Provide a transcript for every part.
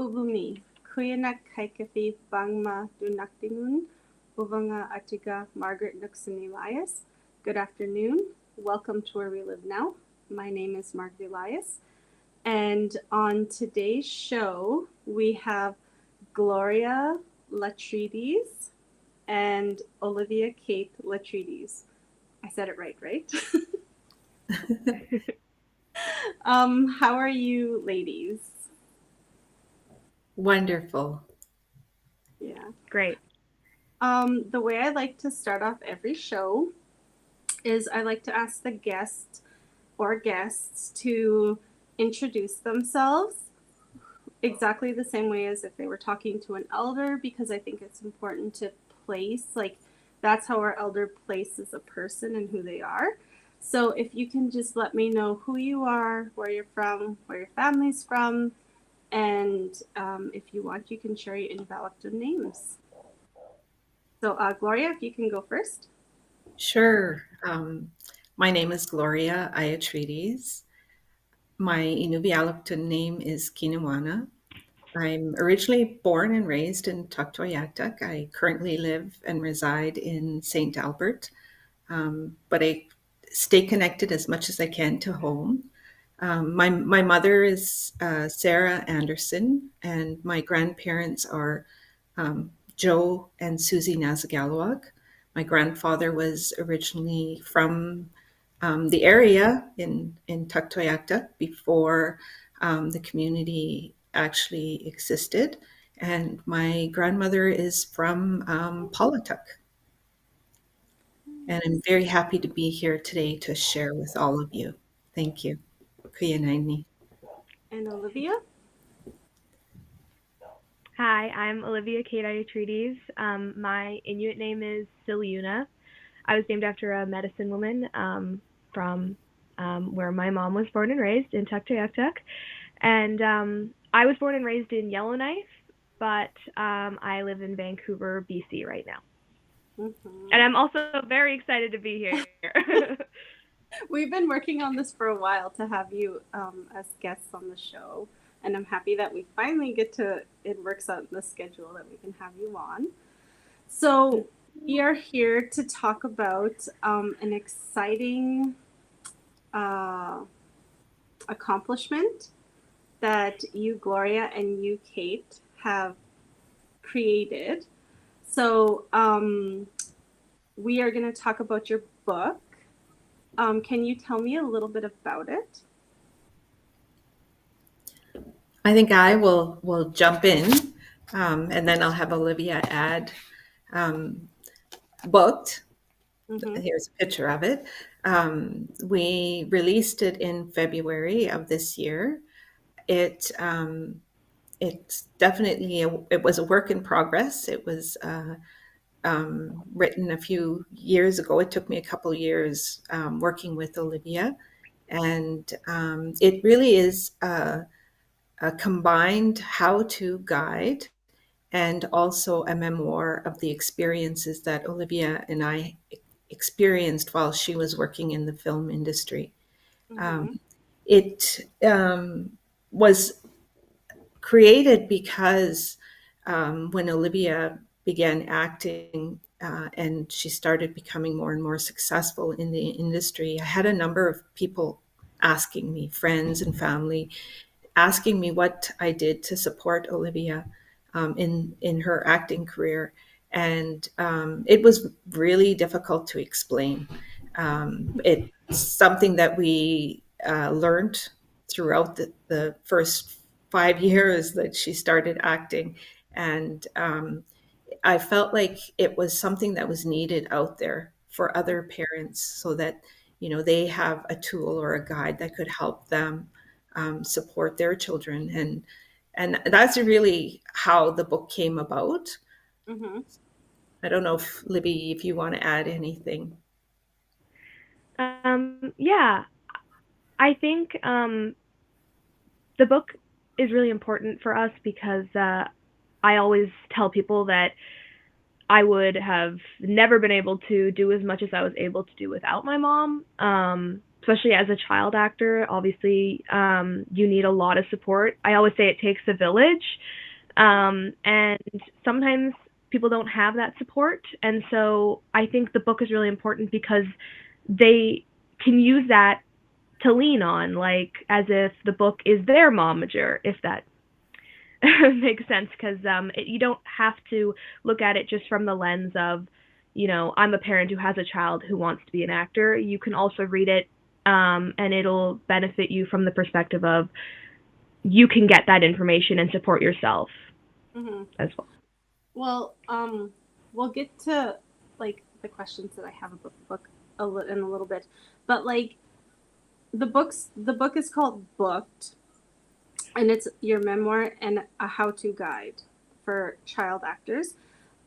Tuvumi, Quyanaq Qaikaffi Pangma Nunaptingnun, Uvanga Atiga Margaret Noksana. Good afternoon. Welcome to Where We Live Now. My name is Margaret Noksana. And on today's show, we have Gloria Iatridis and Olivia Kate Iatridis. I said it right? How are you ladies? Wonderful. Yeah. Great. The way I like to start off every show is I like to ask the guest or guests to introduce themselves exactly the same way as if they were talking to an elder, because I think it's important to place, like, that's how our elder places a person and who they are. So if you can just let me know who you are, where you're from, where your family's from, and if you want, you can share your Inuvik names. So Gloria, if you can go first. Sure. My name is Gloria Iatridis. My Inuvik name is Quyanaq. I'm originally born and raised in Tunnganarniq. I currently live and reside in St. Albert, but I stay connected as much as I can to home. My mother is Sarah Anderson, and my grandparents are Joe and Susie Nazagalwak. My grandfather was originally from the area in Tuktoyaktuk before the community actually existed. And my grandmother is from Pawatuck. And I'm very happy to be here today to share with all of you. Thank you. Quyanaq. And Olivia? Hi, I'm Olivia Kate Iatridis. My Inuit name is Silyuna. I was named after a medicine woman from where my mom was born and raised in Tuktoyaktuk. And I was born and raised in Yellowknife, but I live in Vancouver, BC right now. Mm-hmm. And I'm also very excited to be here. We've been working on this for a while to have you as guests on the show. And I'm happy that we finally it works out in the schedule that we can have you on. So we are here to talk about an exciting accomplishment that you, Gloria, and you, Kate, have created. So we are going to talk about your book. Can you tell me a little bit about it? I think I will jump in, and then I'll have Olivia add. Booked. Mm-hmm. Here's a picture of it. We released it in February of this year. It's definitely it was a work in progress. It was written a few years ago. It took me a couple of years working with Olivia, and it really is a combined how-to guide and also a memoir of the experiences that Olivia and I experienced while she was working in the film industry. Mm-hmm. It was created because when Olivia began acting and she started becoming more and more successful in the industry, I had a number of people asking me, friends and family, asking me what I did to support Olivia in her acting career. And it was really difficult to explain. It's something that we learned throughout the first 5 years that she started acting. And I felt like it was something that was needed out there for other parents so that, they have a tool or a guide that could help them support their children. And that's really how the book came about. Mm-hmm. I don't know if Libby, if you want to add anything. Yeah, I think the book is really important for us because I always tell people that I would have never been able to do as much as I was able to do without my mom. Especially as a child actor, obviously, you need a lot of support. I always say it takes a village. And sometimes people don't have that support. And so I think the book is really important because they can use that to lean on, like as if the book is their momager, if that makes sense. Because you don't have to look at it just from the lens of, I'm a parent who has a child who wants to be an actor. You can also read it, and it'll benefit you from the perspective of you can get that information and support yourself as well. Well, we'll get to like the questions that I have about the book in a little bit, but like the book is called Booked, and it's your memoir and a how-to guide for child actors.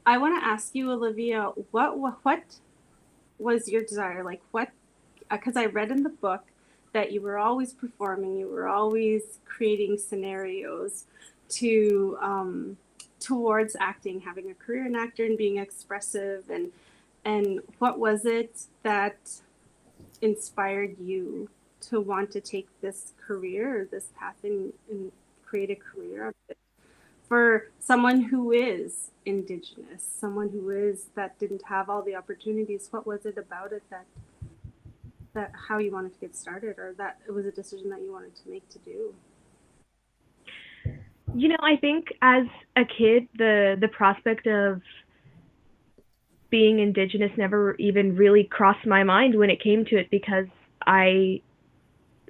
I want to ask you, Olivia, what was your desire? Like what? Because I read in the book that you were always performing, you were always creating scenarios to towards acting, having a career in actor and being expressive, and what was it that inspired you to want to take this career or this path and create a career of it for someone who is Indigenous, someone who is that didn't have all the opportunities? What was it about it that how you wanted to get started, or that it was a decision that you wanted to make to do? I think as a kid, the prospect of being Indigenous never even really crossed my mind when it came to it, because I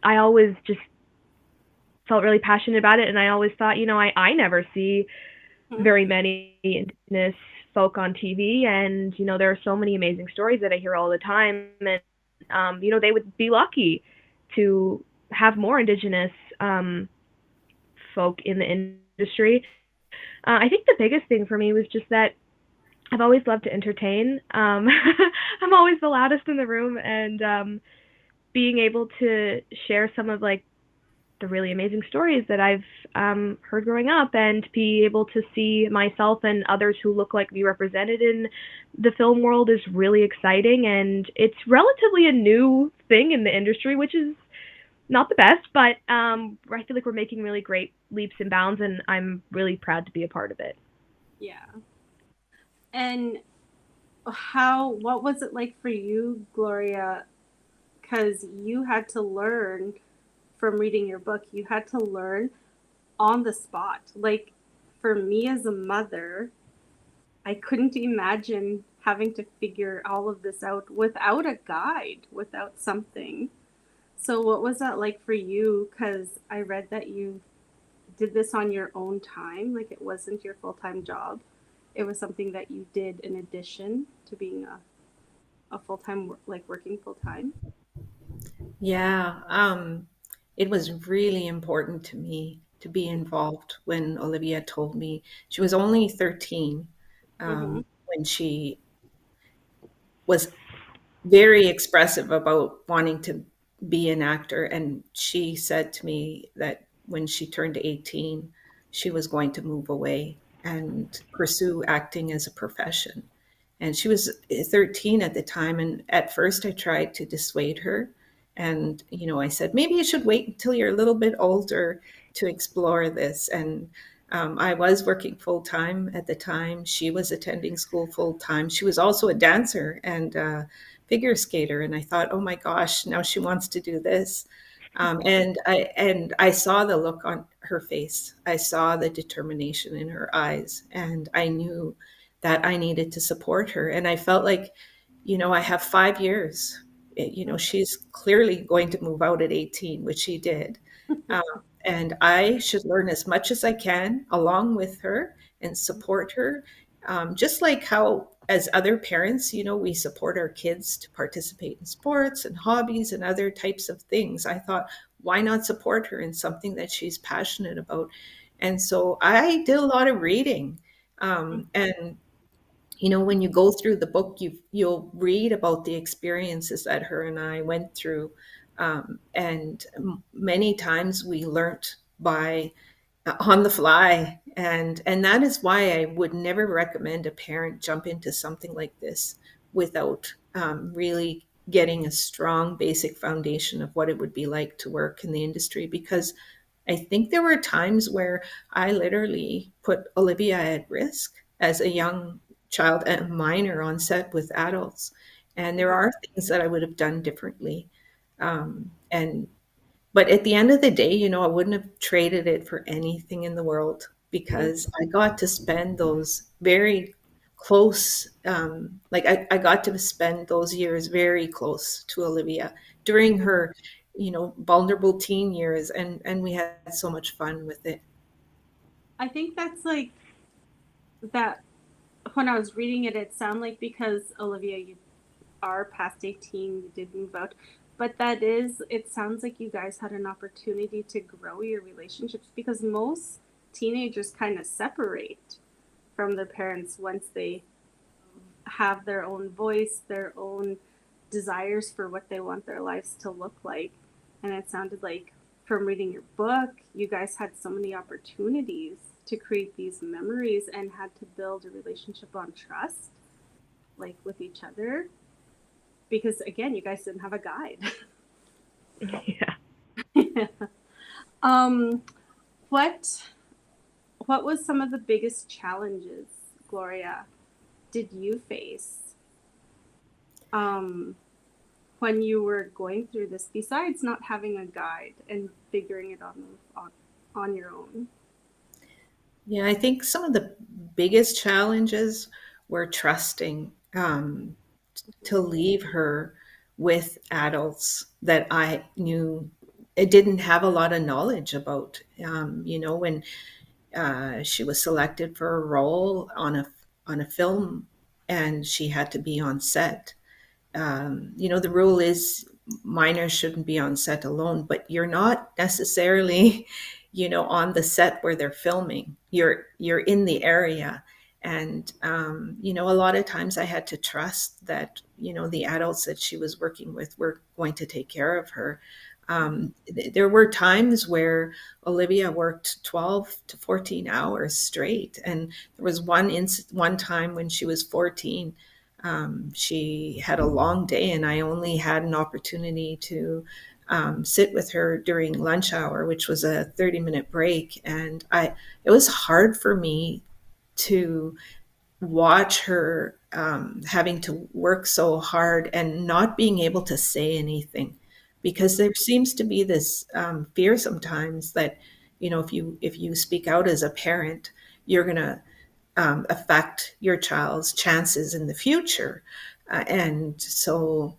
always just felt really passionate about it, and I always thought, I never see very many Indigenous folk on TV, and there are so many amazing stories that I hear all the time, and they would be lucky to have more Indigenous folk in the industry. I think the biggest thing for me was just that I've always loved to entertain. I'm always the loudest in the room, and being able to share some of like the really amazing stories that I've heard growing up, and be able to see myself and others who look like me represented in the film world is really exciting. And it's relatively a new thing in the industry, which is not the best, but I feel like we're making really great leaps and bounds, and I'm really proud to be a part of it. Yeah. And what was it like for you, Gloria? Because you had to learn from reading your book, you had to learn on the spot. Like for me as a mother, I couldn't imagine having to figure all of this out without a guide, without something. So what was that like for you? Because I read that you did this on your own time, like it wasn't your full-time job. It was something that you did in addition to being a full-time, like working full-time. Yeah, it was really important to me to be involved. When Olivia told me, she was only 13, Mm-hmm. when she was very expressive about wanting to be an actor. And she said to me that when she turned 18, she was going to move away and pursue acting as a profession. And she was 13 at the time. And at first, I tried to dissuade her. And, I said, maybe you should wait until you're a little bit older to explore this. And I was working full time at the time. She was attending school full time. She was also a dancer and figure skater. And I thought, oh my gosh, now she wants to do this. And I saw the look on her face. I saw the determination in her eyes, and I knew that I needed to support her. And I felt like, I have 5 years. She's clearly going to move out at 18, which she did. Um, and I should learn as much as I can along with her and support her. Just like how, as other parents, we support our kids to participate in sports and hobbies and other types of things. I thought, why not support her in something that she's passionate about? And so I did a lot of reading. And when you go through the book, you'll read about the experiences that her and I went through, and many times we learnt by on the fly, and that is why I would never recommend a parent jump into something like this without really getting a strong basic foundation of what it would be like to work in the industry, because I think there were times where I literally put Olivia at risk as a young child and a minor on set with adults. And there are things that I would have done differently. And but at the end of the day, I wouldn't have traded it for anything in the world because I got to spend those very close, like I got to spend those years very close to Olivia during her, vulnerable teen years, and we had so much fun with it. I think that's like that. When I was reading it, it sounded like because Olivia, you are past 18, you did move out, but it sounds like you guys had an opportunity to grow your relationships because most teenagers kind of separate from their parents once they have their own voice, their own desires for what they want their lives to look like. And it sounded like from reading your book, you guys had so many opportunities to create these memories and had to build a relationship on trust, like with each other. Because again, you guys didn't have a guide. Yeah. What was some of the biggest challenges, Gloria, did you face when you were going through this, besides not having a guide and figuring it on your own? Yeah, I think some of the biggest challenges were trusting to leave her with adults that I knew it didn't have a lot of knowledge about. When she was selected for a role on a film, and she had to be on set. The rule is minors shouldn't be on set alone, but you're not necessarily, on the set where they're filming. You're in the area, and a lot of times I had to trust that the adults that she was working with were going to take care of her. There were times where Olivia worked 12 to 14 hours straight. And there was one time when she was 14, she had a long day, and I only had an opportunity to sit with her during lunch hour, which was a 30-minute break. And it was hard for me to watch her having to work so hard and not being able to say anything, because there seems to be this fear sometimes that if you speak out as a parent, you're going to affect your child's chances in the future. And so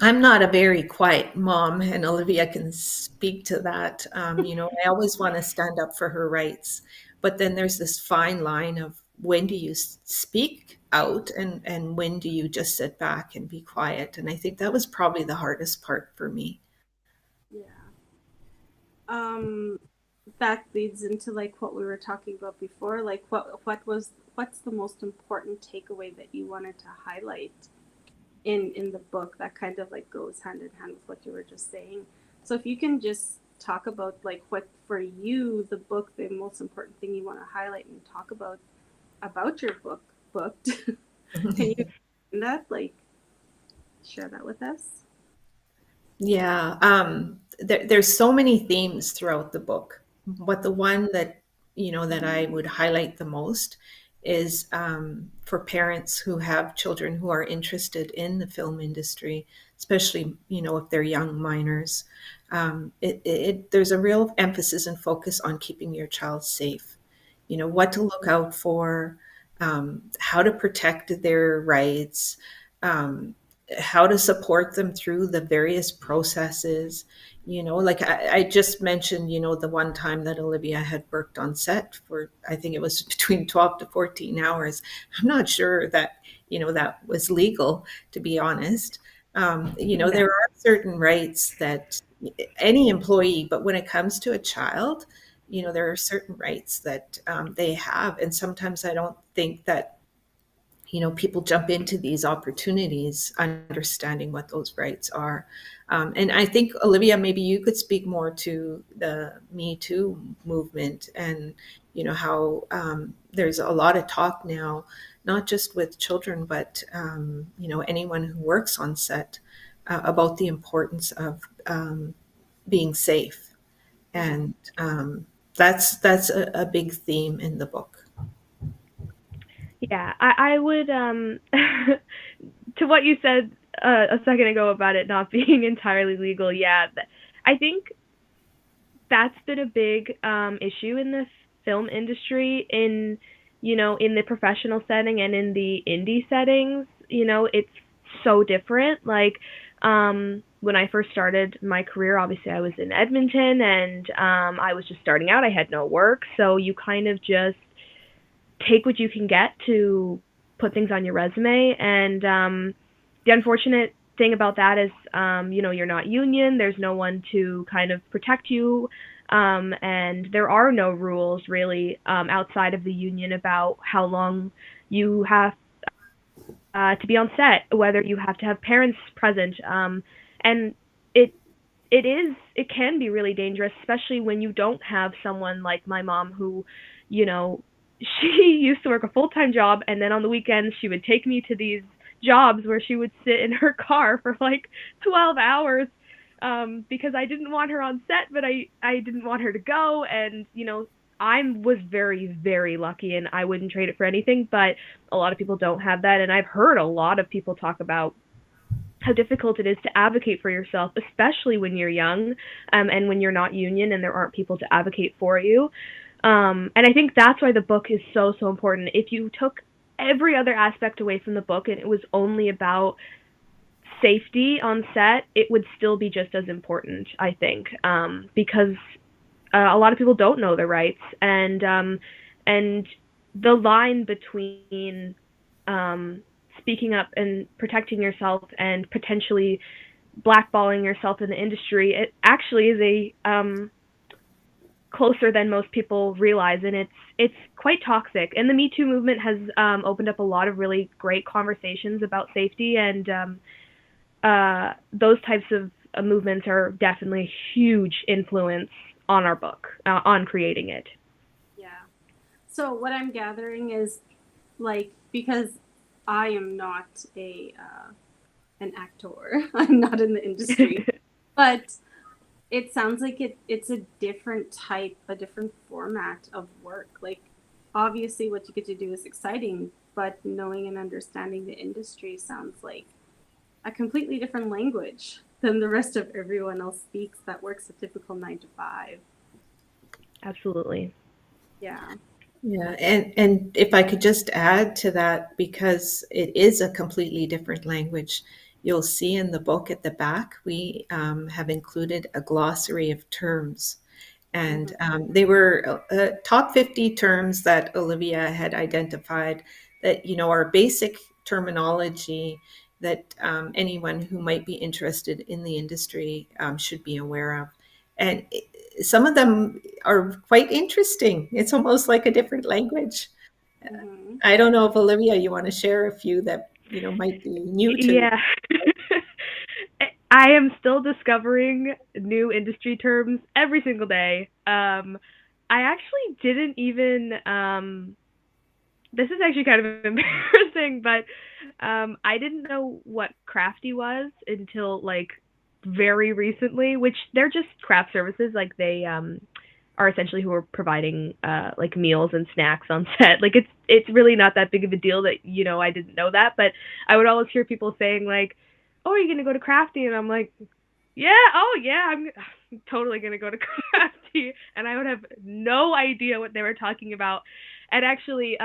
I'm not a very quiet mom, and Olivia can speak to that. I always want to stand up for her rights, but then there's this fine line of when do you speak out, and when do you just sit back and be quiet? And I think that was probably the hardest part for me. Yeah. That leads into like what we were talking about before. Like what's the most important takeaway that you wanted to highlight in the book that kind of like goes hand in hand with what you were just saying. So if you can just talk about like what for you the book, the most important thing you want to highlight and talk about your booked. Can you that like share that with us? Yeah, there's so many themes throughout the book, but the one that I would highlight the most is for parents who have children who are interested in the film industry, especially if they're young minors. There's a real emphasis and focus on keeping your child safe. What to look out for, how to protect their rights. How to support them through the various processes. Like I just mentioned, the one time that Olivia had worked on set for, I think it was between 12 to 14 hours. I'm not sure that, that was legal, to be honest. There are certain rights that any employee, but when it comes to a child, there are certain rights that they have. And sometimes I don't think that people jump into these opportunities understanding what those rights are. And I think, Olivia, maybe you could speak more to the Me Too movement, and how there's a lot of talk now, not just with children, but anyone who works on set, about the importance of being safe. And that's a big theme in the book. Yeah, I would to what you said a second ago about it not being entirely legal. Yeah, I think that's been a big issue in the film industry, in in the professional setting and in the indie settings. It's so different. Like when I first started my career, obviously I was in Edmonton, and I was just starting out. I had no work, so you kind of just take what you can get to put things on your resume. And the unfortunate thing about that is, you're not union. There's no one to kind of protect you. And there are no rules really outside of the union about how long you have to be on set, whether you have to have parents present. And it it can be really dangerous, especially when you don't have someone like my mom who, you know, she used to work a full-time job, and then on the weekends she would take me to these jobs where she would sit in her car for like 12 hours because I didn't want her on set, but I didn't want her to go. And, I was very, very lucky, and I wouldn't trade it for anything, but a lot of people don't have that. And I've heard a lot of people talk about how difficult it is to advocate for yourself, especially when you're young, and when you're not union and there aren't people to advocate for you. And I think that's why the book is so, so important. If you took every other aspect away from the book and it was only about safety on set, it would still be just as important, I think, because a lot of people don't know their rights, and the line between speaking up and protecting yourself and potentially blackballing yourself in the industry, it actually is a closer than most people realize, and it's quite toxic. And the Me Too movement has opened up a lot of really great conversations about safety, and those types of movements are definitely a huge influence on our book, on creating it. Yeah. So what I'm gathering is, like, because I am not an actor, I'm not in the industry, but it sounds like it's a different type, a different format of work. Like, obviously what you get to do is exciting, but knowing and understanding the industry sounds like a completely different language than the rest of everyone else speaks that works a typical 9 to 5. Absolutely. Yeah. Yeah, and if I could just add to that, because it is a completely different language, you'll see in the book at the back, we have included a glossary of terms. And they were top 50 terms that Olivia had identified that, are basic terminology that anyone who might be interested in the industry should be aware of. And some of them are quite interesting. It's almost like a different language. Mm-hmm. I don't know if Olivia, you want to share a few that might be new to. Yeah. I am still discovering new industry terms every single day. I actually didn't even this is actually kind of embarrassing, but I didn't know what crafty was until like very recently, which they're just craft services. Like they are essentially who are providing like meals and snacks on set. Like it's really not that big of a deal that I didn't know that, but I would always hear people saying like, "Oh, are you gonna go to crafty?" And I'm like, "Yeah, oh yeah, I'm totally gonna go to crafty," and I would have no idea what they were talking about. And actually,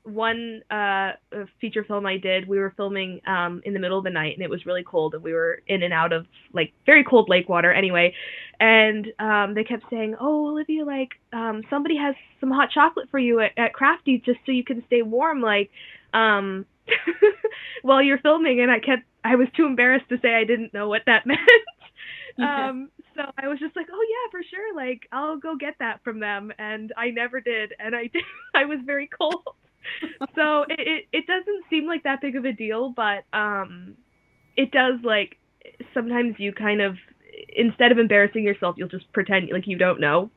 one feature film I did, we were filming in the middle of the night, and it was really cold, and we were in and out of like very cold lake water anyway. And they kept saying, "Oh, Olivia, like somebody has some hot chocolate for you at Crafty just so you can stay warm, like while you're filming." And I was too embarrassed to say I didn't know what that meant. Yeah. So I was just like, "Oh yeah, for sure, like I'll go get that from them," and I never did, and I did. I was very cold. So it doesn't seem like that big of a deal, but it does, like, sometimes you kind of, instead of embarrassing yourself, you'll just pretend like you don't know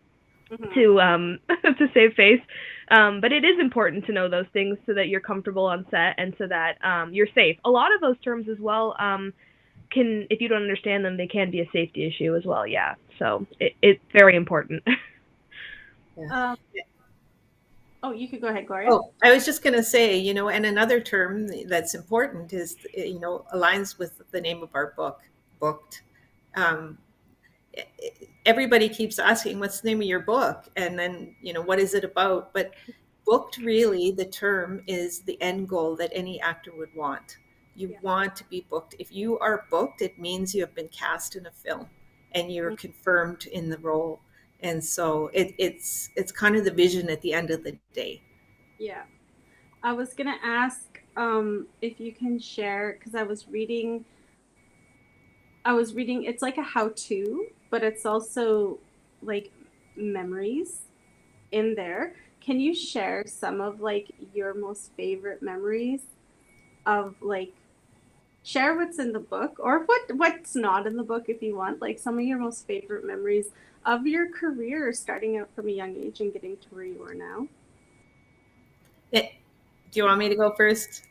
to to save face. But it is important to know those things so that you're comfortable on set and so that you're safe. A lot of those terms as well, if you don't understand them, they can be a safety issue as well. Yeah. So it's very important. Um, oh, you could go ahead, Gloria. Oh, I was just going to say, you know, and another term that's important is, you know, aligns with the name of our book, booked. Um, Everybody keeps asking, what's the name of your book? And then, you know, what is it about? But booked, really, the term is the end goal that any actor would want. You Yeah. want to be booked. If you are booked, it means you have been cast in a film and you're confirmed in the role. And so it's kind of the vision at the end of the day. Yeah. I was going to ask if you can share, because I was reading, it's like a how-to, but it's also like memories in there. Can you share some of like your most favorite memories of like, share what's in the book or what's not in the book if you want, like some of your most favorite memories of your career starting out from a young age and getting to where you are now? Do you want me to go first,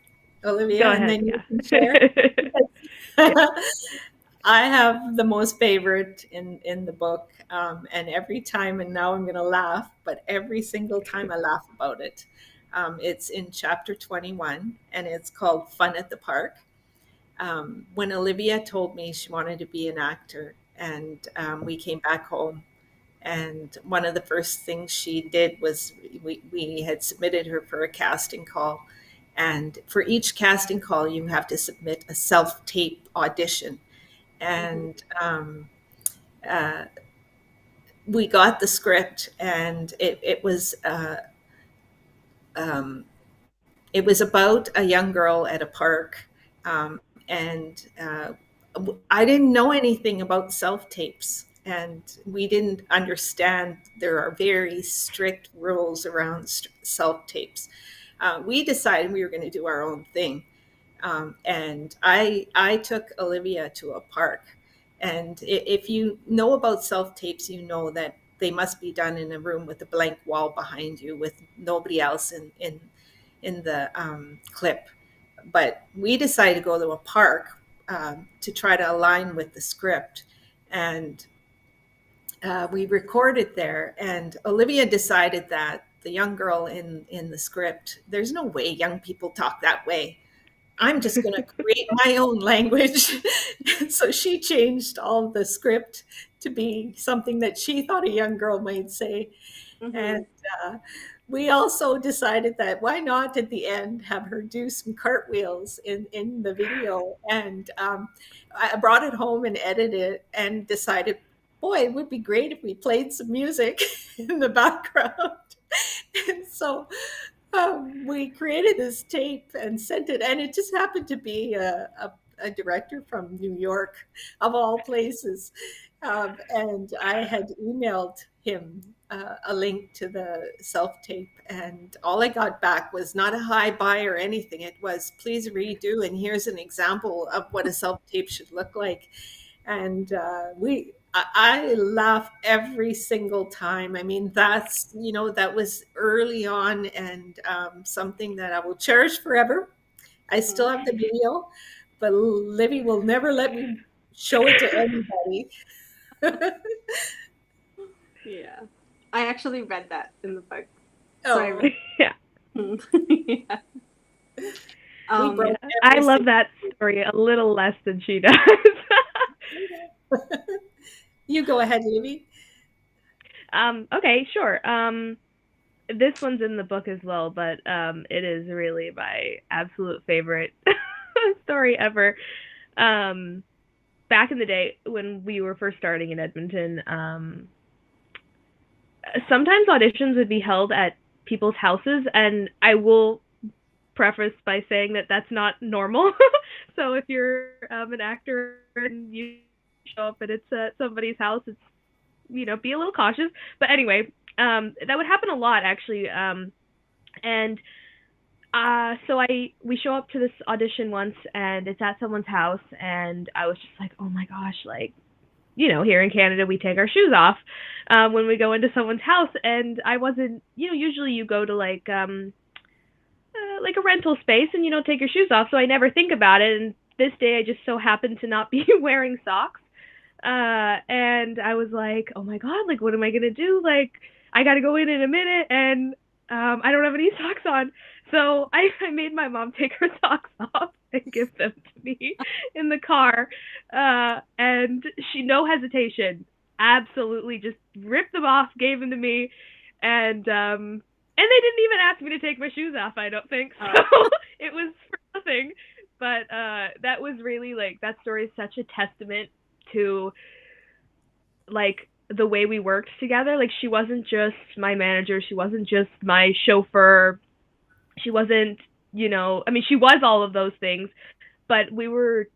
Olivia? Go And ahead. then you Yeah. can share? Yeah. I have the most favorite in the book, and every time, and now I'm going to laugh, but every single time I laugh about it. It's in chapter 21, and it's called Fun at the Park. When Olivia told me she wanted to be an actor, and we came back home, and one of the first things she did was we had submitted her for a casting call. And for each casting call, you have to submit a self-tape audition. And uh, we got the script, and um, it was about a young girl at a park, and I didn't know anything about self tapes, and we didn't understand there are very strict rules around self tapes. We decided we were going to do our own thing. And I took Olivia to a park. And if you know about self tapes, you know that they must be done in a room with a blank wall behind you with nobody else in the clip. But we decided to go to a park to try to align with the script. And we recorded there. And Olivia decided that the young girl in the script, there's no way young people talk that way. I'm just going to create my own language. So she changed all the script to be something that she thought a young girl might say. Mm-hmm. And we also decided that why not at the end have her do some cartwheels in the video. And I brought it home and edited it and decided, boy, it would be great if we played some music in the background. And so we created this tape and sent it, and it just happened to be a director from New York, of all places. And I had emailed him a link to the self tape, and all I got back was not a hi bye or anything. It was, please redo, and here's an example of what a self tape should look like. And I laugh every single time. I mean, that's, you know, that was early on, and something that I will cherish forever. I still have the video, but Livy will never let me show it to anybody. Yeah. I actually read that in the book. Oh, Yeah. Yeah. we broke Yeah. I love that story a little less than she does. You go ahead, Livy. Okay, sure. This one's in the book as well, but it is really my absolute favorite story ever. Back in the day when we were first starting in Edmonton, sometimes auditions would be held at people's houses, and I will preface by saying that that's not normal. So if you're an actor and you show up and it's at somebody's house, it's, you know, be a little cautious. But anyway, that would happen a lot actually. And so we show up to this audition once, and it's at someone's house, and I was just like, oh my gosh, like, you know, here in Canada we take our shoes off when we go into someone's house, and I wasn't, you know, usually you go to like a rental space and you don't take your shoes off, so I never think about it. And this day I just so happened to not be wearing socks. And I was like, oh my God, like, what am I going to do? Like, I got to go in a minute and I don't have any socks on. So I made my mom take her socks off and give them to me in the car. And she, no hesitation, absolutely just ripped them off, gave them to me. And they didn't even ask me to take my shoes off, I don't think. So it was for nothing. But that was really, like, that story is such a testament to, like, the way we worked together. Like, she wasn't just my manager, she wasn't just my chauffeur, she wasn't, you know, I mean, she was all of those things, but we were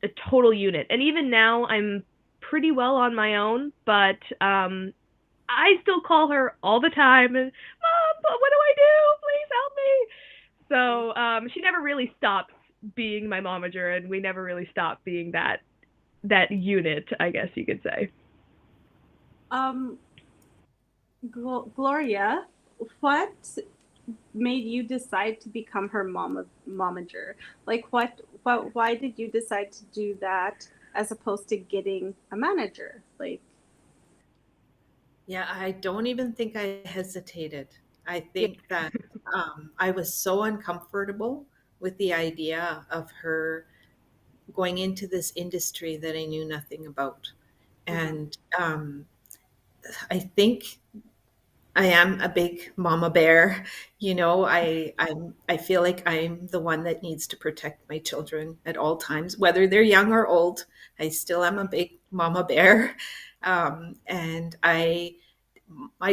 a total unit. And even now I'm pretty well on my own, but I still call her all the time and, Mom, what do I do? Please help me. So she never really stops being my momager, and we never really stopped being that unit, I guess you could say. Gloria, what made you decide to become her momager? Like, why did you decide to do that as opposed to getting a manager? Like, Yeah, I don't even think I hesitated. I yeah. think that I was so uncomfortable with the idea of her going into this industry that I knew nothing about. Mm-hmm. And I think I am a big mama bear. You know, I feel like I'm the one that needs to protect my children at all times, whether they're young or old. I still am a big mama bear, and I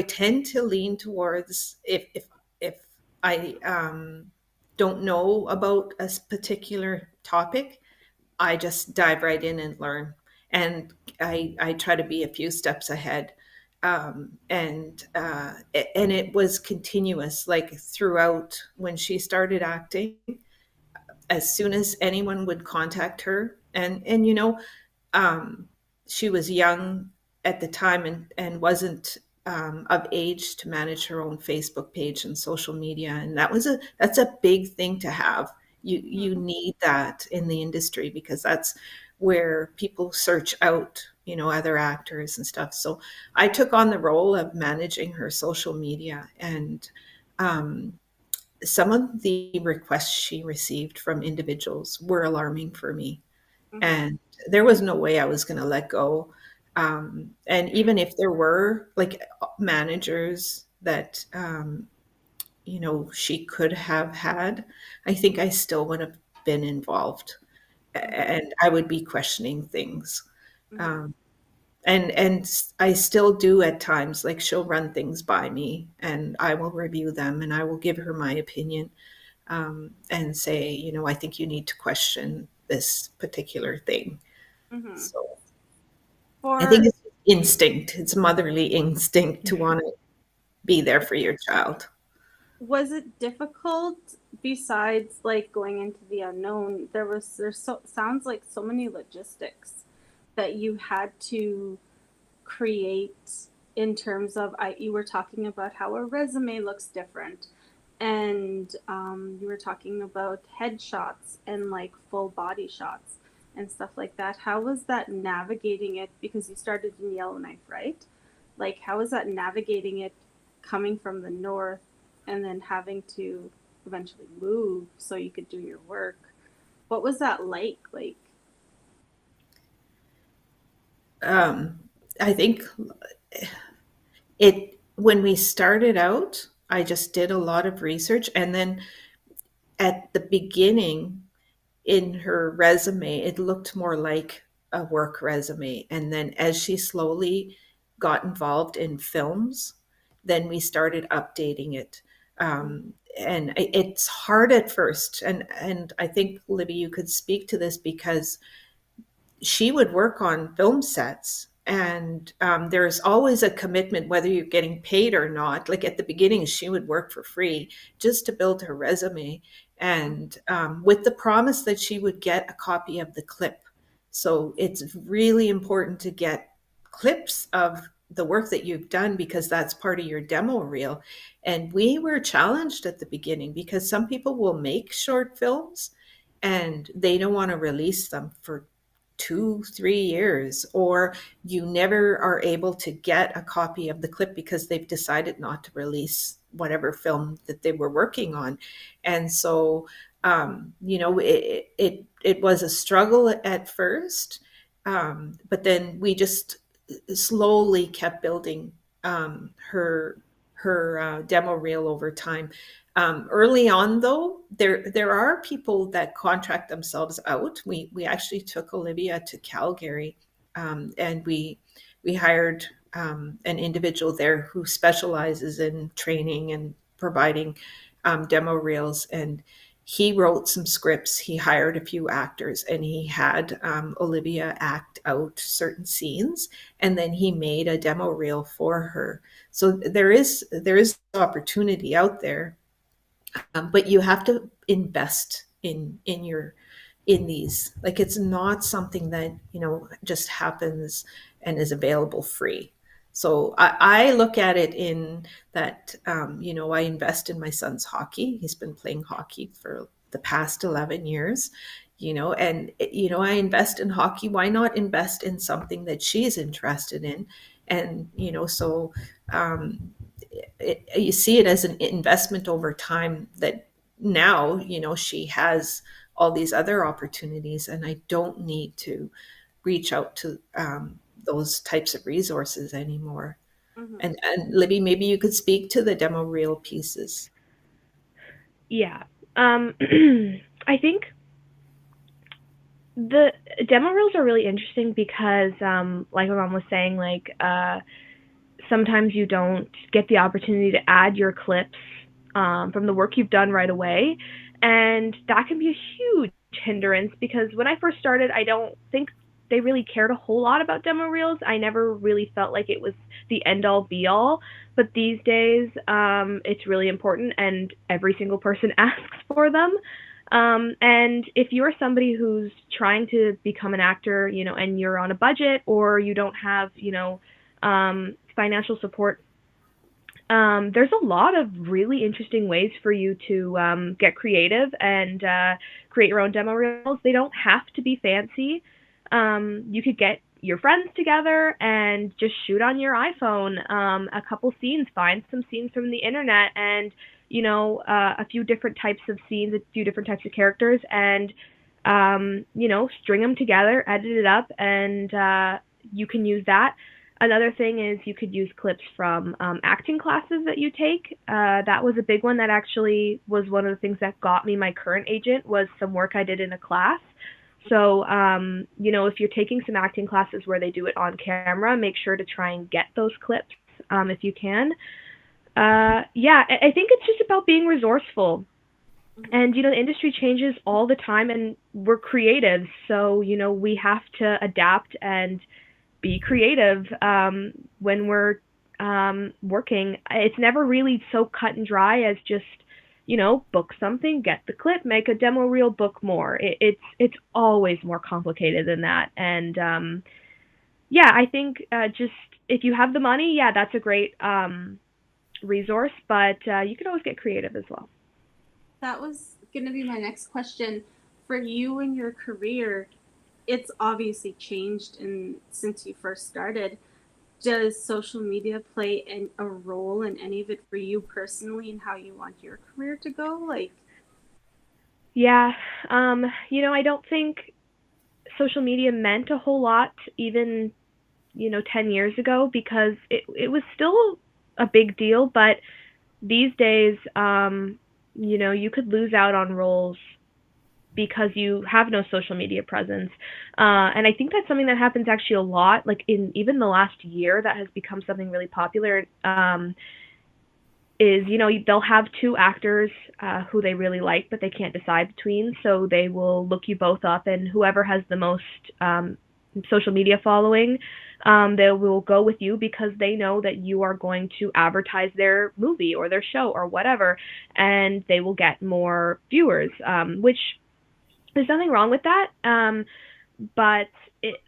tend to lean towards if I don't know about a particular topic, I just dive right in and learn, and I try to be a few steps ahead. And it was continuous, like throughout when she started acting. As soon as anyone would contact her, and you know, um, she was young at the time and wasn't of age to manage her own Facebook page and social media, and that's a big thing to have. You need that in the industry because that's where people search out, you know, other actors and stuff. So I took on the role of managing her social media, and um, some of the requests she received from individuals were alarming for me, Mm-hmm. and there was no way I was going to let go. And even if there were like managers that you know she could have had, I think I still would have been involved, Mm-hmm. and I would be questioning things. Mm-hmm. Um, and I still do at times. Like she'll run things by me, and I will review them, and I will give her my opinion, and say, you know, I think you need to question this particular thing. Mm-hmm. So I think For it's instinct. It's motherly instinct to want to be there for your child. Was it difficult besides like going into the unknown? There's so sounds like so many logistics that you had to create in terms of you were talking about how a resume looks different, and you were talking about headshots and like full body shots and stuff like that. How was that navigating it? Because you started in Yellowknife, right? Like, how was that navigating it coming from the north and then having to eventually move so you could do your work? What was that like? Like, Um, I think it when we started out, I just did a lot of research, and then at the beginning, in her resume, it looked more like a work resume. And then as she slowly got involved in films, then we started updating it. And it's hard at first. And I think, Libby, you could speak to this because she would work on film sets, and there's always a commitment whether you're getting paid or not. Like at the beginning she would work for free just to build her resume, and with the promise that she would get a copy of the clip. So it's really important to get clips of the work that you've done because that's part of your demo reel. And we were challenged at the beginning because some people will make short films and they don't want to release them for 2-3 years, or you never are able to get a copy of the clip because they've decided not to release whatever film that they were working on. And so it was a struggle at first, but then we just slowly kept building her demo reel over time. Early on, though, there are people that contract themselves out. We actually took Olivia to Calgary, and we hired an individual there who specializes in training and providing demo reels, and he wrote some scripts. He hired a few actors, and he had Olivia act out certain scenes, and then he made a demo reel for her. So there is opportunity out there, but you have to invest in these. Like, it's not something that just happens and is available free. So I look at it in that, I invest in my son's hockey. He's been playing hockey for the past 11 years, and I invest in hockey. Why not invest in something that she's interested in? And so you see it as an investment over time, that now she has all these other opportunities, and I don't need to reach out to those types of resources anymore. Mm-hmm. And Libby, maybe you could speak to the demo reel pieces. Yeah. I think the demo reels are really interesting because, like my mom was saying, like, sometimes you don't get the opportunity to add your clips from the work you've done right away. And that can be a huge hindrance, because when I first started, I don't think they really cared a whole lot about demo reels. I never really felt like it was the end all be all. But these days, it's really important, and every single person asks for them. And if you're somebody who's trying to become an actor, and you're on a budget, or you don't have, financial support, there's a lot of really interesting ways for you to get creative and create your own demo reels. They don't have to be fancy. You could get your friends together and just shoot on your iPhone a couple scenes, find some scenes from the internet, and a few different types of scenes, a few different types of characters, and string them together, edit it up, and you can use that. Another thing is you could use clips from acting classes that you take. That was a big one. That actually was one of the things that got me my current agent, was some work I did in a class. So, if you're taking some acting classes where they do it on camera, make sure to try and get those clips if you can. I think it's just about being resourceful. And, the industry changes all the time, and we're creatives. So, we have to adapt and be creative when we're working. It's never really so cut and dry as just, book something, get the clip, make a demo reel, book more. It's always more complicated than that. And I think just if you have the money, that's a great resource, but you could always get creative as well. That was going to be my next question. For you and your career, it's obviously changed since you first started. Does social media play a role in any of it for you personally, and how you want your career to go? I don't think social media meant a whole lot even 10 years ago, because it was still a big deal. But these days, you could lose out on roles because you have no social media presence. And I think that's something that happens actually a lot, like in even the last year, that has become something really popular, is, they'll have two actors who they really like, but they can't decide between. So they will look you both up, and whoever has the most social media following, they will go with you, because they know that you are going to advertise their movie or their show or whatever, and they will get more viewers, which there's nothing wrong with that, but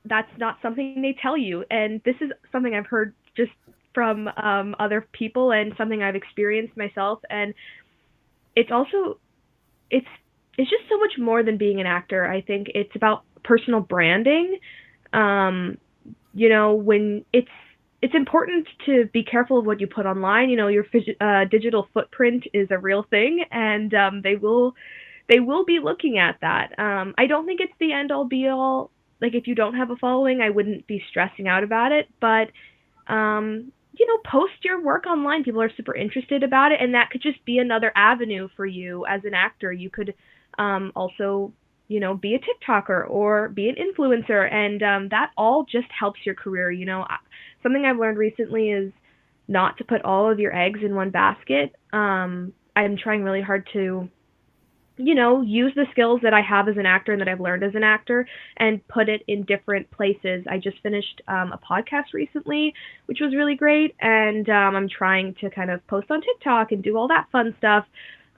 that's not something they tell you. And this is something I've heard just from other people, and something I've experienced myself. And it's it's just so much more than being an actor. I think it's about personal branding. Um, when it's important to be careful of what you put online. Your digital footprint is a real thing, and they will be looking at that. I don't think it's the end all be all. Like, if you don't have a following, I wouldn't be stressing out about it. But post your work online. People are super interested about it, and that could just be another avenue for you as an actor. You could also, be a TikToker or be an influencer, and that all just helps your career. Something I've learned recently is not to put all of your eggs in one basket. I'm trying really hard to use the skills that I have as an actor and that I've learned as an actor and put it in different places. I just finished a podcast recently, which was really great, and I'm trying to kind of post on TikTok and do all that fun stuff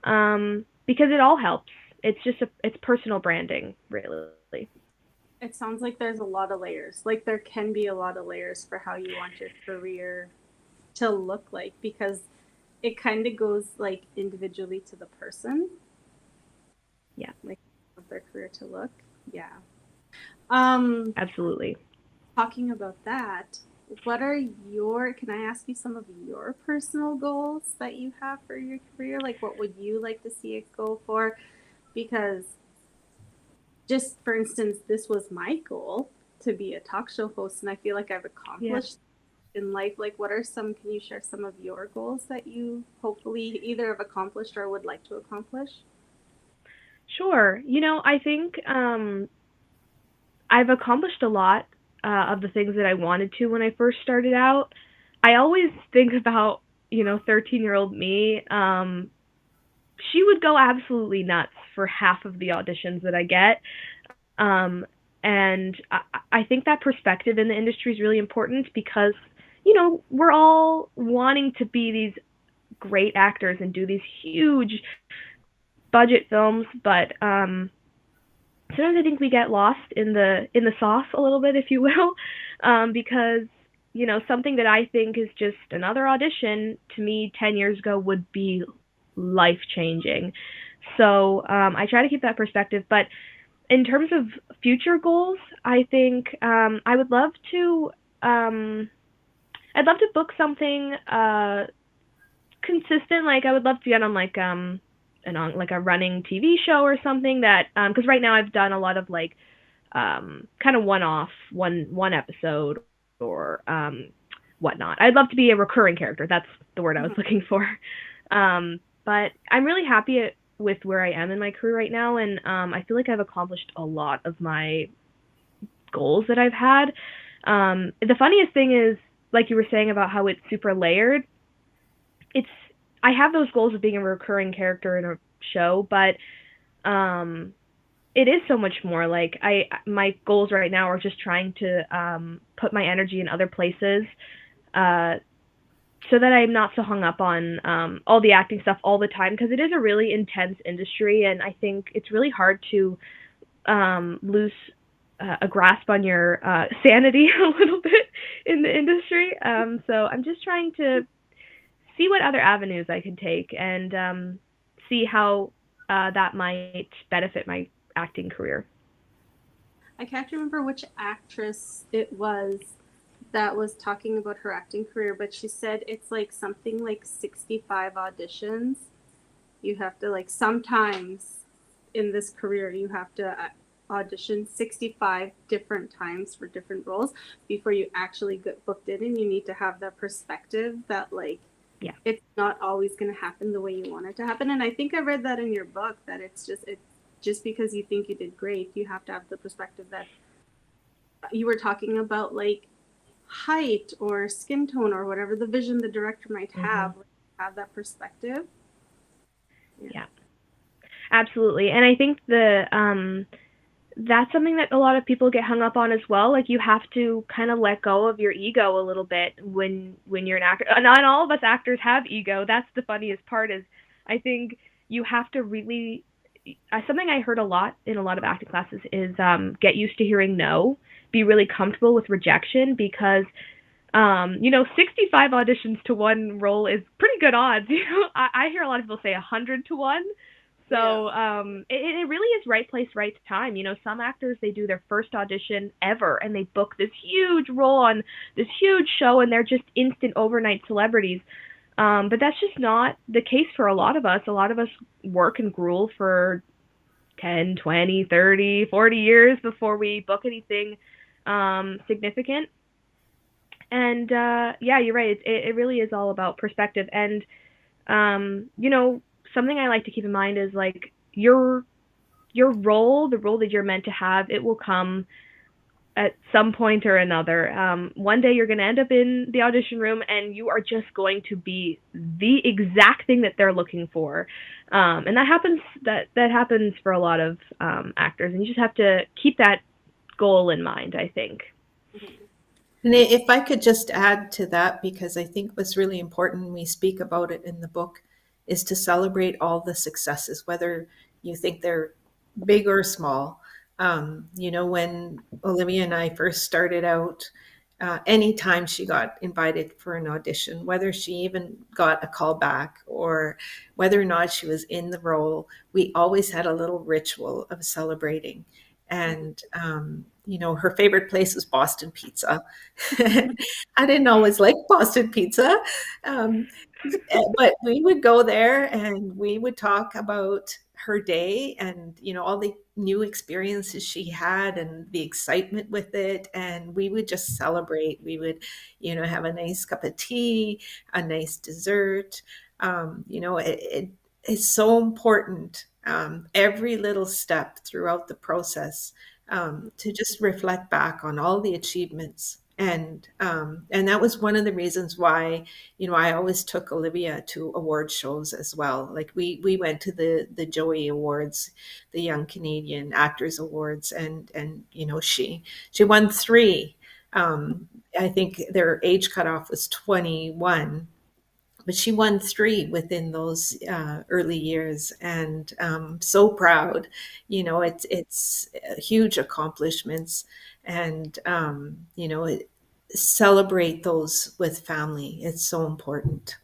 because it all helps. It's personal branding, really. It sounds like there's a lot of layers. Like, there can be a lot of layers for how you want your career to look like, because it kind of goes like individually to the person. Yeah. Like, of their career to look. Yeah. Absolutely. Talking about that, can I ask you some of your personal goals that you have for your career? Like, what would you like to see it go for? Because, just for instance, this was my goal, to be a talk show host, and I feel like I've accomplished in life. Like, can you share some of your goals that you hopefully either have accomplished or would like to accomplish? Sure. I think I've accomplished a lot of the things that I wanted to when I first started out. I always think about, 13-year-old me. She would go absolutely nuts for half of the auditions that I get. And I think that perspective in the industry is really important because, we're all wanting to be these great actors and do these huge budget films, but sometimes I think we get lost in the sauce a little bit, if you will, because something that I think is just another audition to me 10 years ago would be life changing. So I try to keep that perspective. But in terms of future goals, I think I would love to. I'd love to book something consistent. Like, I would love to get on like a running TV show or something that because right now I've done a lot of like kind of one episode or whatnot. I'd love to be a recurring character. That's the word I was looking for. But I'm really happy with where I am in my career right now, and I feel like I've accomplished a lot of my goals that I've had. The funniest thing is, like you were saying about how it's super layered, I have those goals of being a recurring character in a show, but it is so much more. Like, my goals right now are just trying to put my energy in other places, so that I'm not so hung up on all the acting stuff all the time, because it is a really intense industry, and I think it's really hard to lose a grasp on your sanity a little bit in the industry. So I'm just trying to see what other avenues I can take and see how that might benefit my acting career. I can't remember which actress it was that was talking about her acting career, but she said it's like something like 65 auditions. You have to, like, sometimes in this career, you have to audition 65 different times for different roles before you actually get booked in, and you need to have that perspective that, like, it's not always going to happen the way you want it to happen. And I think I read that in your book, that it's just because you think you did great, you have to have the perspective that you were talking about, like height or skin tone or whatever the vision the director might have, have that perspective. Yeah, absolutely. And I think that's something that a lot of people get hung up on as well. Like, you have to kind of let go of your ego a little bit when you're an actor. Not all of us actors have ego. That's the funniest part, is I think you have to really, something I heard a lot in a lot of acting classes is get used to hearing no. Be really comfortable with rejection, because 65 auditions to one role is pretty good odds. I hear a lot of people say 100 to 1. So it really is right place, right time. You know, some actors, they do their first audition ever and they book this huge role on this huge show and they're just instant overnight celebrities. But that's just not the case for a lot of us. A lot of us work and gruel for 10, 20, 30, 40 years before we book anything significant. And yeah, you're right. It really is all about perspective. And you know, something I like to keep in mind is like your role, the role that you're meant to have, it will come at some point or another. One day you're going to end up in the audition room and you are just going to be the exact thing that they're looking for. And that happens for a lot of actors, and you just have to keep that goal in mind, I think. And if I could just add to that, because I think what's really important, we speak about it in the book, is to celebrate all the successes, whether you think they're big or small. You know, when Olivia and I first started out, anytime she got invited for an audition, whether she even got a call back or whether or not she was in the role, we always had a little ritual of celebrating. And, you know, her favorite place was Boston Pizza. I didn't always like Boston Pizza, um, but we would go there and we would talk about her day and, you know, all the new experiences she had and the excitement with it. And we would just celebrate. We would, you know, have a nice cup of tea, a nice dessert. You know, it is so important, every little step throughout the process, to just reflect back on all the achievements. And that was one of the reasons why, you know, I always took Olivia to award shows as well. Like we went to the Joey Awards, the Young Canadian Actors Awards, and you know, she won three. I think their age cutoff was 21, but she won three within those early years, and so proud. You know, it's huge accomplishments, and you know, celebrate those with family. It's so important.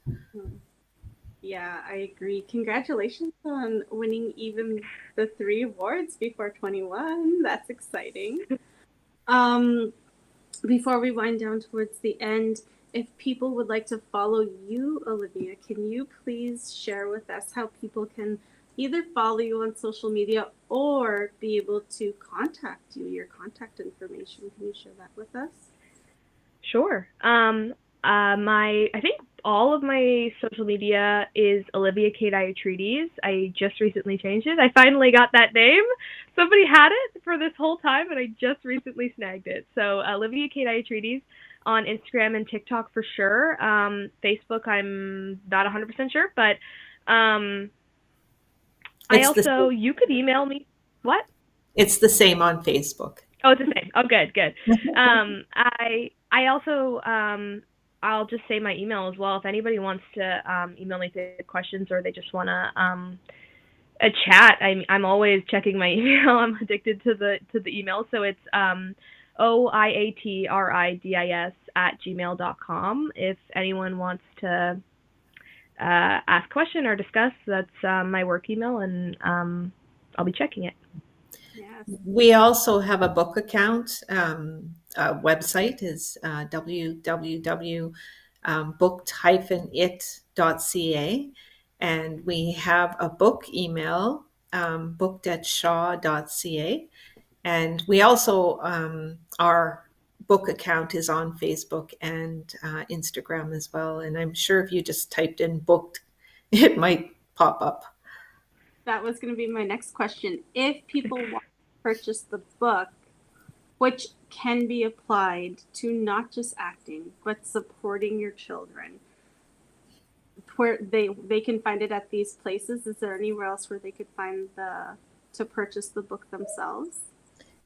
Yeah, I agree. Congratulations on winning even the 3 awards before 21. That's exciting. Um, Before we wind down towards the end, if people would like to follow you, Olivia, can you please share with us how people can either follow you on social media or be able to contact you, your contact information? Can you share that with us? Sure. I think all of my social media is Olivia Kate Iatridis. I just recently changed it. I finally got that name. Somebody had it for this whole time, and I just recently snagged it. So Olivia Kate Iatridis on Instagram and TikTok for sure. Facebook, I'm not 100% sure, but you could email me. What? It's the same on Facebook. Oh, it's the same. Oh, good. I also I'll just say my email as well. If anybody wants to email me with questions or they just want to a chat, I'm always checking my email. I'm addicted to the email, so it's oiatridis@gmail.com. If anyone wants to ask a question or discuss, that's my work email, and I'll be checking it. Yes. We also have a book account. Website is www.booked-it.ca, and we have a book email, booked@shaw.ca, and we also, our book account is on Facebook and Instagram as well. And I'm sure if you just typed in booked, it might pop up. That was going to be my next question. If people want to purchase the book, which can be applied to not just acting, but supporting your children, where they can find it at these places, is there anywhere else where they could find to purchase the book themselves?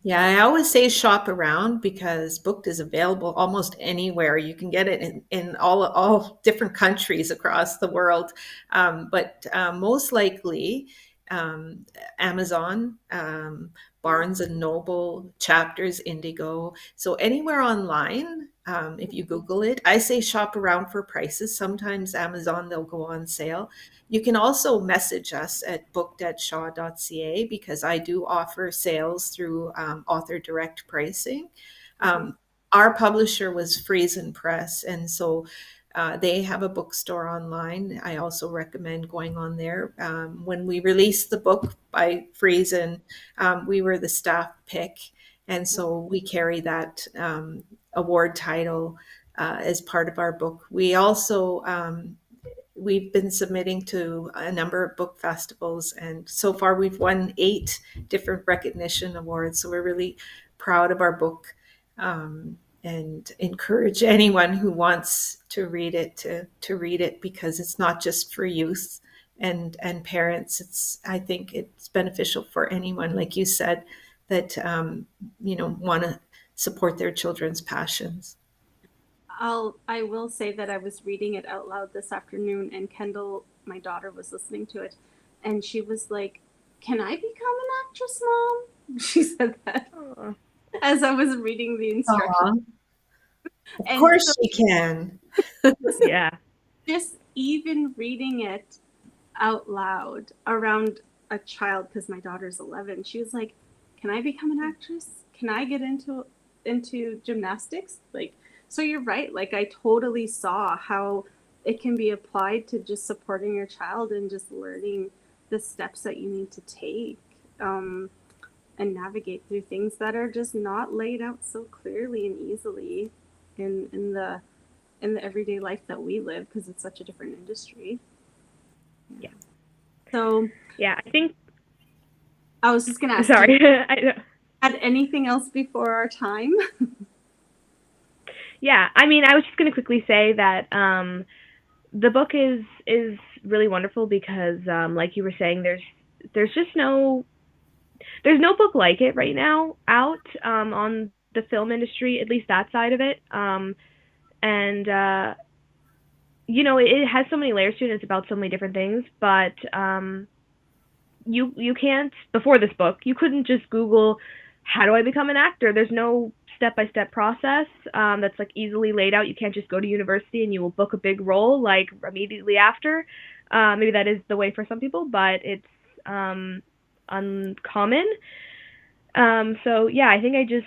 Yeah, I always say shop around, because Booked is available almost anywhere. You can get it in all different countries across the world. But most likely, Amazon, Barnes and Noble, Chapters, Indigo. So anywhere online, if you Google it. I say shop around for prices. Sometimes Amazon, they'll go on sale. You can also message us at booked@shaw.ca because I do offer sales through author direct pricing. Um, our publisher was Friesen Press, and so they have a bookstore online. I also recommend going on there. When we released the book by Friesen, we were the staff pick, and so we carry that award title as part of our book. We also we've been submitting to a number of book festivals, and so far we've won 8 different recognition awards. So we're really proud of our book, and encourage anyone who wants to read it to read it, because it's not just for youth and parents. I think it's beneficial for anyone, like you said, that want to support their children's passions. I will say that I was reading it out loud this afternoon, and Kendall, my daughter, was listening to it, and she was like, "Can I become an actress, Mom?" She said that as I was reading the instructions. Of course she can. Yeah. Just even reading it out loud around a child, because my daughter's 11, she was like, "Can I become an actress? Can I get into gymnastics?" Like, so you're right. Like, I totally saw how it can be applied to just supporting your child and just learning the steps that you need to take, and navigate through things that are just not laid out so clearly and easily in the everyday life that we live, because it's such a different industry. Yeah. So yeah, I think I was just gonna ask. Sorry. Had anything else before our time? Yeah, I mean, I was just going to quickly say that the book is really wonderful because, like you were saying, there's just no book like it right now out on the film industry, at least that side of it. And it has so many layers to it. And it's about so many different things, but you can't, before this book, you couldn't just Google how do I become an actor. There's no step-by-step process that's like easily laid out. You can't just go to university and you will book a big role like immediately after. Maybe that is the way for some people, but it's uncommon. So yeah, I think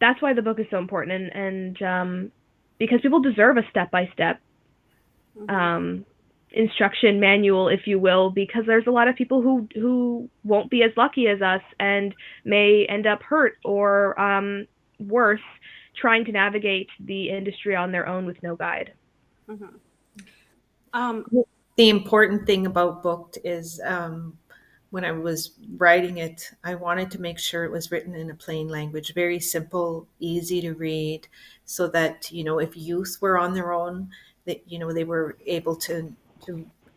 that's why the book is so important, and because people deserve a step-by-step instruction manual, if you will, because there's a lot of people who won't be as lucky as us and may end up hurt or worse trying to navigate the industry on their own with no guide. The important thing about Booked is when I was writing it, I wanted to make sure it was written in a plain language, very simple, easy to read, so that if youth were on their own, that they were able to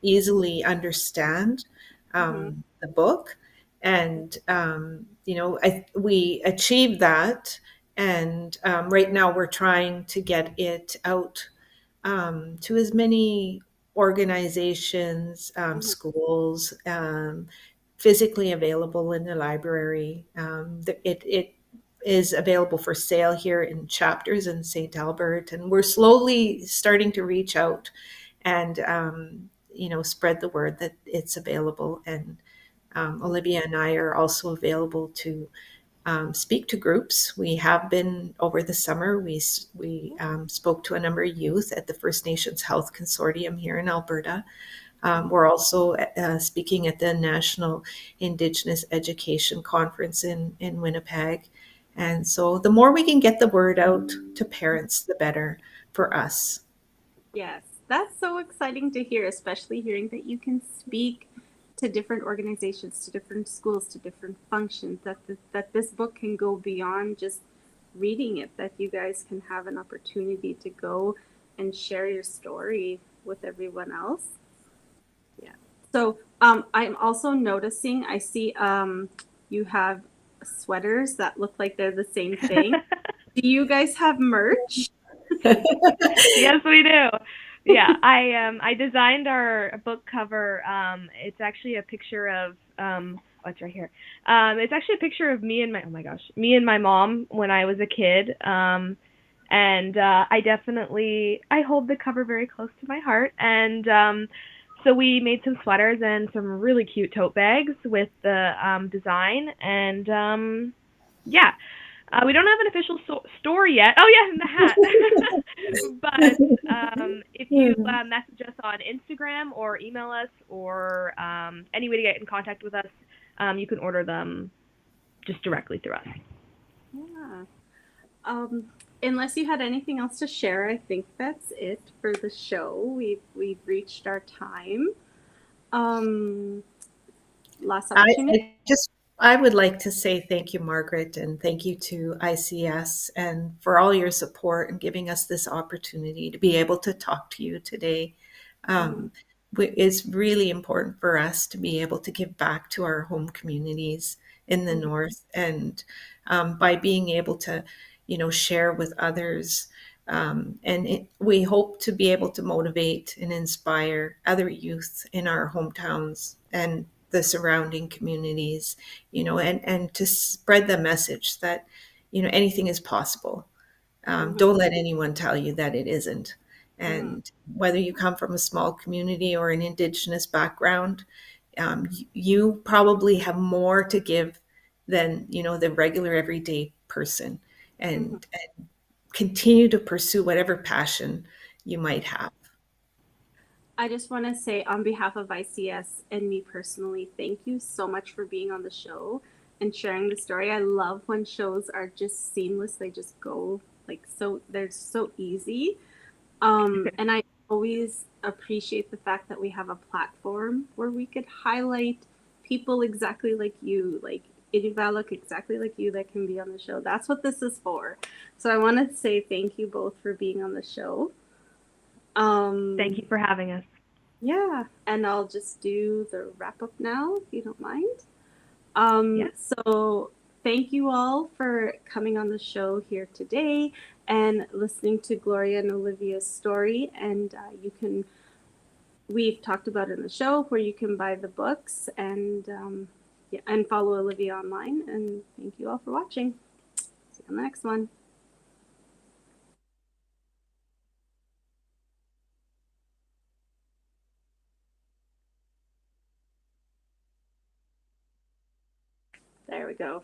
easily understand the book. And we achieved that, and right now we're trying to get it out to as many organizations, schools, physically available in the library. It is available for sale here in chapters in St. Albert, and we're slowly starting to reach out and spread the word that it's available. And Olivia and I are also available to speak to groups. We have been over the summer. We spoke to a number of youth at the First Nations Health Consortium here in Alberta. We're also speaking at the National Indigenous Education Conference in Winnipeg. And so the more we can get the word out to parents, the better for us. Yes, that's so exciting to hear, especially hearing that you can speak to different organizations, to different schools, to different functions, that this book can go beyond just reading it, that you guys can have an opportunity to go and share your story with everyone else. Yeah. So I'm also noticing, I see you have sweaters that look like they're the same thing. Do you guys have merch? Yes, we do. Yeah, I designed our book cover. It's actually a picture of it's right here. It's actually a picture of me and my mom when I was a kid. And I hold the cover very close to my heart. And so we made some sweaters and some really cute tote bags with the design. And yeah, we don't have an official store yet. Oh yeah, and the hat. But if you message us on Instagram or email us or any way to get in contact with us, you can order them just directly through us. Yeah. Unless you had anything else to share, I think that's it for the show. We've reached our time. Last opportunity. I would like to say thank you, Margaret, and thank you to ICS and for all your support and giving us this opportunity to be able to talk to you today. It's really important for us to be able to give back to our home communities in the North, and by being able to, share with others. We hope to be able to motivate and inspire other youth in our hometowns and the surrounding communities, and to spread the message that, anything is possible. Don't let anyone tell you that it isn't. And whether you come from a small community or an Indigenous background, you probably have more to give than, the regular everyday person. And continue to pursue whatever passion you might have. I just want to say, on behalf of ICS and me personally, thank you so much for being on the show and sharing the story. I love when shows are just seamless. They just go they're so easy. And I always appreciate the fact that we have a platform where we could highlight people exactly like you, like Inuvik, exactly like you, that can be on the show. That's what this is for. So I want to say thank you both for being on the show. Thank you for having us. Yeah, and I'll just do the wrap up now, if you don't mind. So thank you all for coming on the show here today and listening to Gloria and Olivia's story. And we've talked about in the show where you can buy the books and follow Olivia online. And thank you all for watching. See you on the next one. There we go.